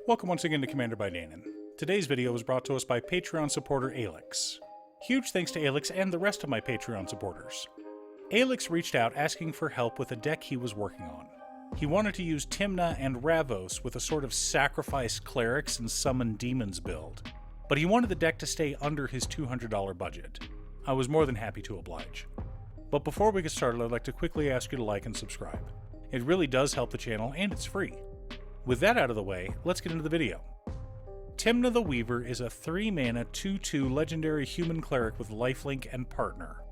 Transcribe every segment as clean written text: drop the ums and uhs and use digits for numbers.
Welcome once again to Commander by Danon. Today's video was brought to us by Patreon supporter Alex. Huge thanks to Alex and the rest of my Patreon supporters. Alex reached out asking for help with a deck he was working on. He wanted to use Tymna and Ravos with a sort of sacrifice clerics and summon demons build, but he wanted the deck to stay under his $200 budget. I was more than happy to oblige. But before we get started, I'd like to quickly ask you to like and subscribe. It really does help the channel, and it's free. With that out of the way, let's get into the video. Tymna the Weaver is a 3-mana 2/2 legendary human cleric with lifelink and partner.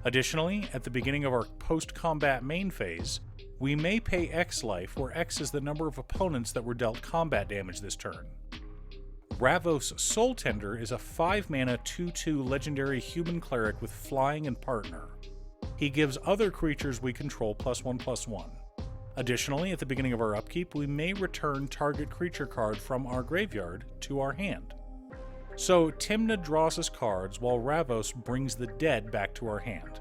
Additionally, at the beginning of our post-combat main phase, we may pay X life, where X is the number of opponents that were dealt combat damage this turn. Ravos Soul Tender is a 5-mana 2/2 legendary human cleric with flying and partner. He gives other creatures we control +1/+1. Additionally, at the beginning of our upkeep, we may return target creature card from our graveyard to our hand. So Tymna draws us cards while Ravos brings the dead back to our hand.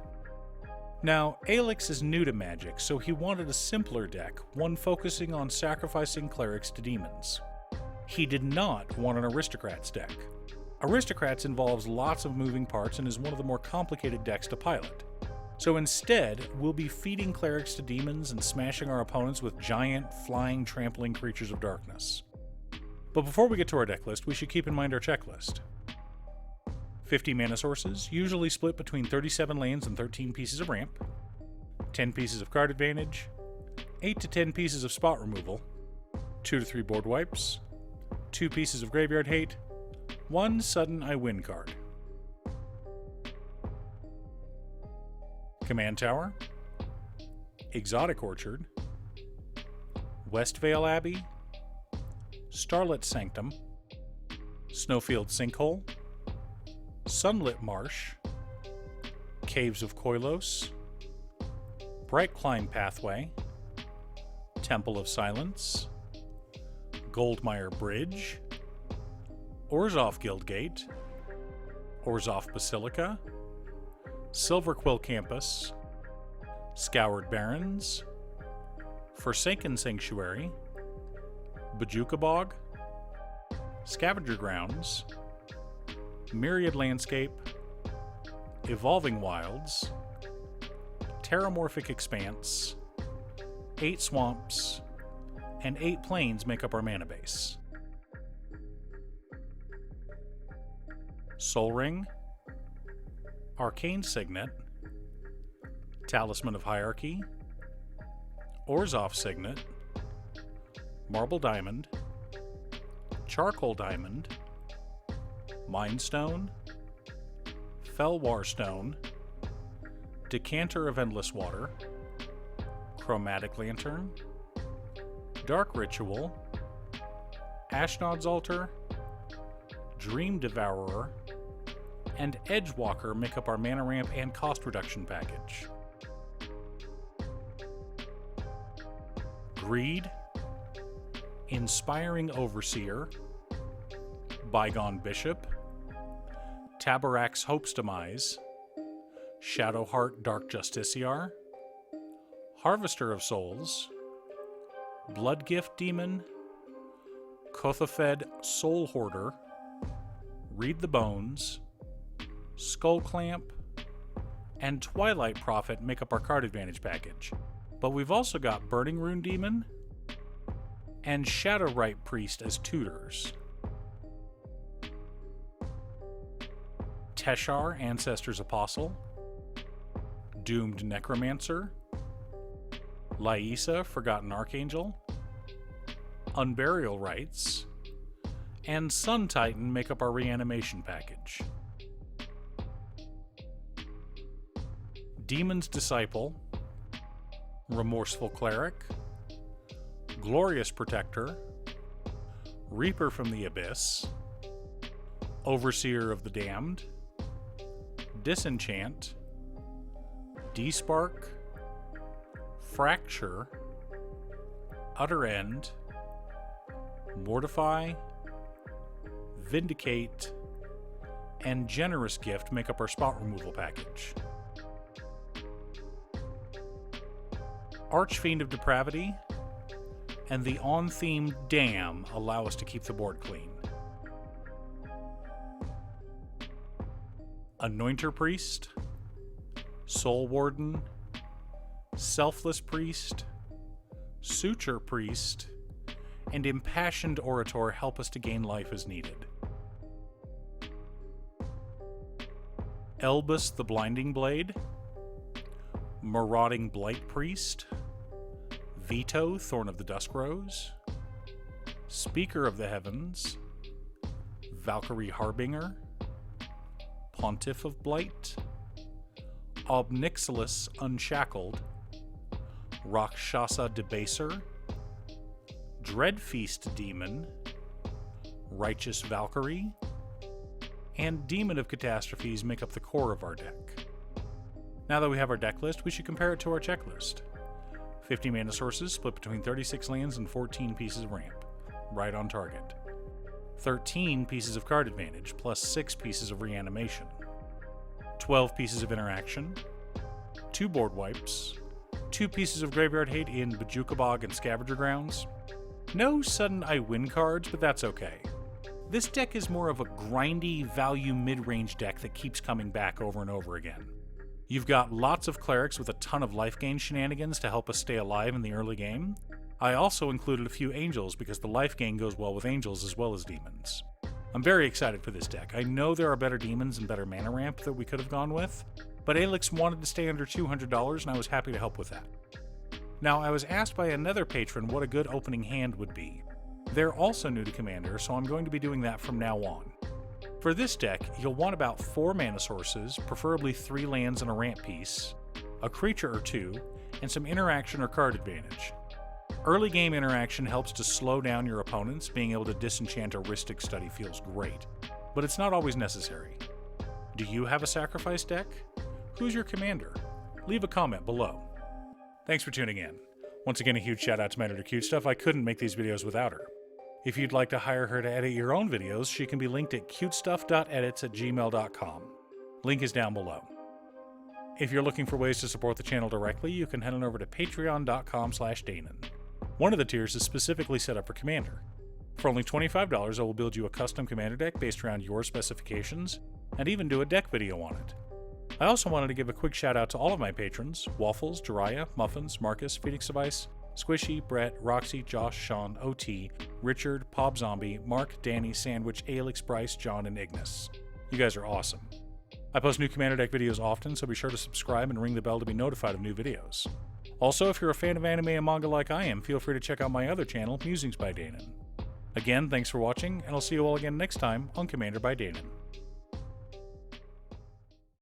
Now, Alex is new to Magic, so he wanted a simpler deck, one focusing on sacrificing clerics to demons. He did not want an Aristocrats deck. Aristocrats involves lots of moving parts and is one of the more complicated decks to pilot. So instead, we'll be feeding clerics to demons and smashing our opponents with giant, flying, trampling creatures of darkness. But before we get to our deck list, we should keep in mind our checklist. 50 mana sources, usually split between 37 lands and 13 pieces of ramp, 10 pieces of card advantage, 8 to 10 pieces of spot removal, 2 to 3 board wipes, 2 pieces of graveyard hate, 1 sudden I win card. Command Tower, Exotic Orchard, Westvale Abbey, Starlit Sanctum, Snowfield Sinkhole, Sunlit Marsh, Caves of Koilos, Bright Climb Pathway, Temple of Silence, Goldmire Bridge, Orzhov Guildgate, Orzhov Basilica, Silverquill Campus, Scoured Barrens, Forsaken Sanctuary, Bajuka Bog, Scavenger Grounds, Myriad Landscape, Evolving Wilds, Terramorphic Expanse, 8 Swamps, and 8 Plains make up our mana base. Sol Ring, Arcane Signet, Talisman of Hierarchy, Orzhov Signet, Marble Diamond, Charcoal Diamond, Mindstone, Felwar Stone, Decanter of Endless Water, Chromatic Lantern, Dark Ritual, Ashnod's Altar, Dream Devourer, and Edgewalker make up our mana ramp and cost reduction package. Greed, Inspiring Overseer, Bygone Bishop, Tabarak's Hope's Demise, Shadowheart Dark Justiciar, Harvester of Souls, Bloodgift Demon, Kothafed Soul Hoarder, Read the Bones, Skull Clamp, and Twilight Prophet make up our card advantage package. But we've also got Burning Rune Demon and Shadowrite Priest as tutors. Teshar, Ancestor's Apostle, Doomed Necromancer, Lysa, Forgotten Archangel, Unburial Rites, and Sun Titan make up our reanimation package. Demon's Disciple, Remorseful Cleric, Glorious Protector, Reaper from the Abyss, Overseer of the Damned, Disenchant, Despark, Fracture, Utter End, Mortify, Vindicate, and Generous Gift make up our spot removal package. Archfiend of Depravity, and the on-theme Dam allow us to keep the board clean. Anointer Priest, Soul Warden, Selfless Priest, Suture Priest, and Impassioned Orator help us to gain life as needed. Elbus the Blinding Blade, Marauding Blight Priest, Veto, Thorn of the Dusk Rose, Speaker of the Heavens, Valkyrie Harbinger, Pontiff of Blight, Obnixilis Unshackled, Rakshasa Debaser, Dreadfeast Demon, Righteous Valkyrie, and Demon of Catastrophes make up the core of our deck. Now that we have our deck list, we should compare it to our checklist. 50 mana sources split between 36 lands and 14 pieces of ramp, right on target. 13 pieces of card advantage, plus 6 pieces of reanimation. 12 pieces of interaction, 2 board wipes, 2 pieces of graveyard hate in Bojuka Bog and Scavenger Grounds. No sudden I win cards, but that's okay. This deck is more of a grindy value mid-range deck that keeps coming back over and over again. You've got lots of clerics with a ton of life gain shenanigans to help us stay alive in the early game. I also included a few angels because the life gain goes well with angels as well as demons. I'm very excited for this deck. I know there are better demons and better mana ramp that we could have gone with, but Alex wanted to stay under $200 and I was happy to help with that. Now, I was asked by another patron what a good opening hand would be. They're also new to Commander, so I'm going to be doing that from now on. For this deck, you'll want about 4 mana sources, preferably 3 lands and a ramp piece, a creature or 2, and some interaction or card advantage. Early game interaction helps to slow down your opponents. Being able to disenchant a Rhystic Study feels great, but it's not always necessary. Do you have a sacrifice deck? Who's your commander? Leave a comment below. Thanks for tuning in. Once again, a huge shout out to my editor Cutestuff. I couldn't make these videos without her. If you'd like to hire her to edit your own videos, she can be linked at cutestuff.edits@gmail.com. Link is down below. If you're looking for ways to support the channel directly, you can head on over to patreon.com/Danon. One of the tiers is specifically set up for Commander. For only $25, I will build you a custom Commander deck based around your specifications, and even do a deck video on it. I also wanted to give a quick shout out to all of my patrons: Waffles, Jiraiya, Muffins, Marcus, Phoenix Device, Squishy, Brett, Roxy, Josh, Sean, OT, Richard, Pob Zombie, Mark, Danny, Sandwich, Alex, Bryce, John, and Ignis. You guys are awesome. I post new Commander deck videos often, so be sure to subscribe and ring the bell to be notified of new videos. Also, if you're a fan of anime and manga like I am, feel free to check out my other channel, Musings by Danon. Again, thanks for watching, and I'll see you all again next time on Commander by Danon.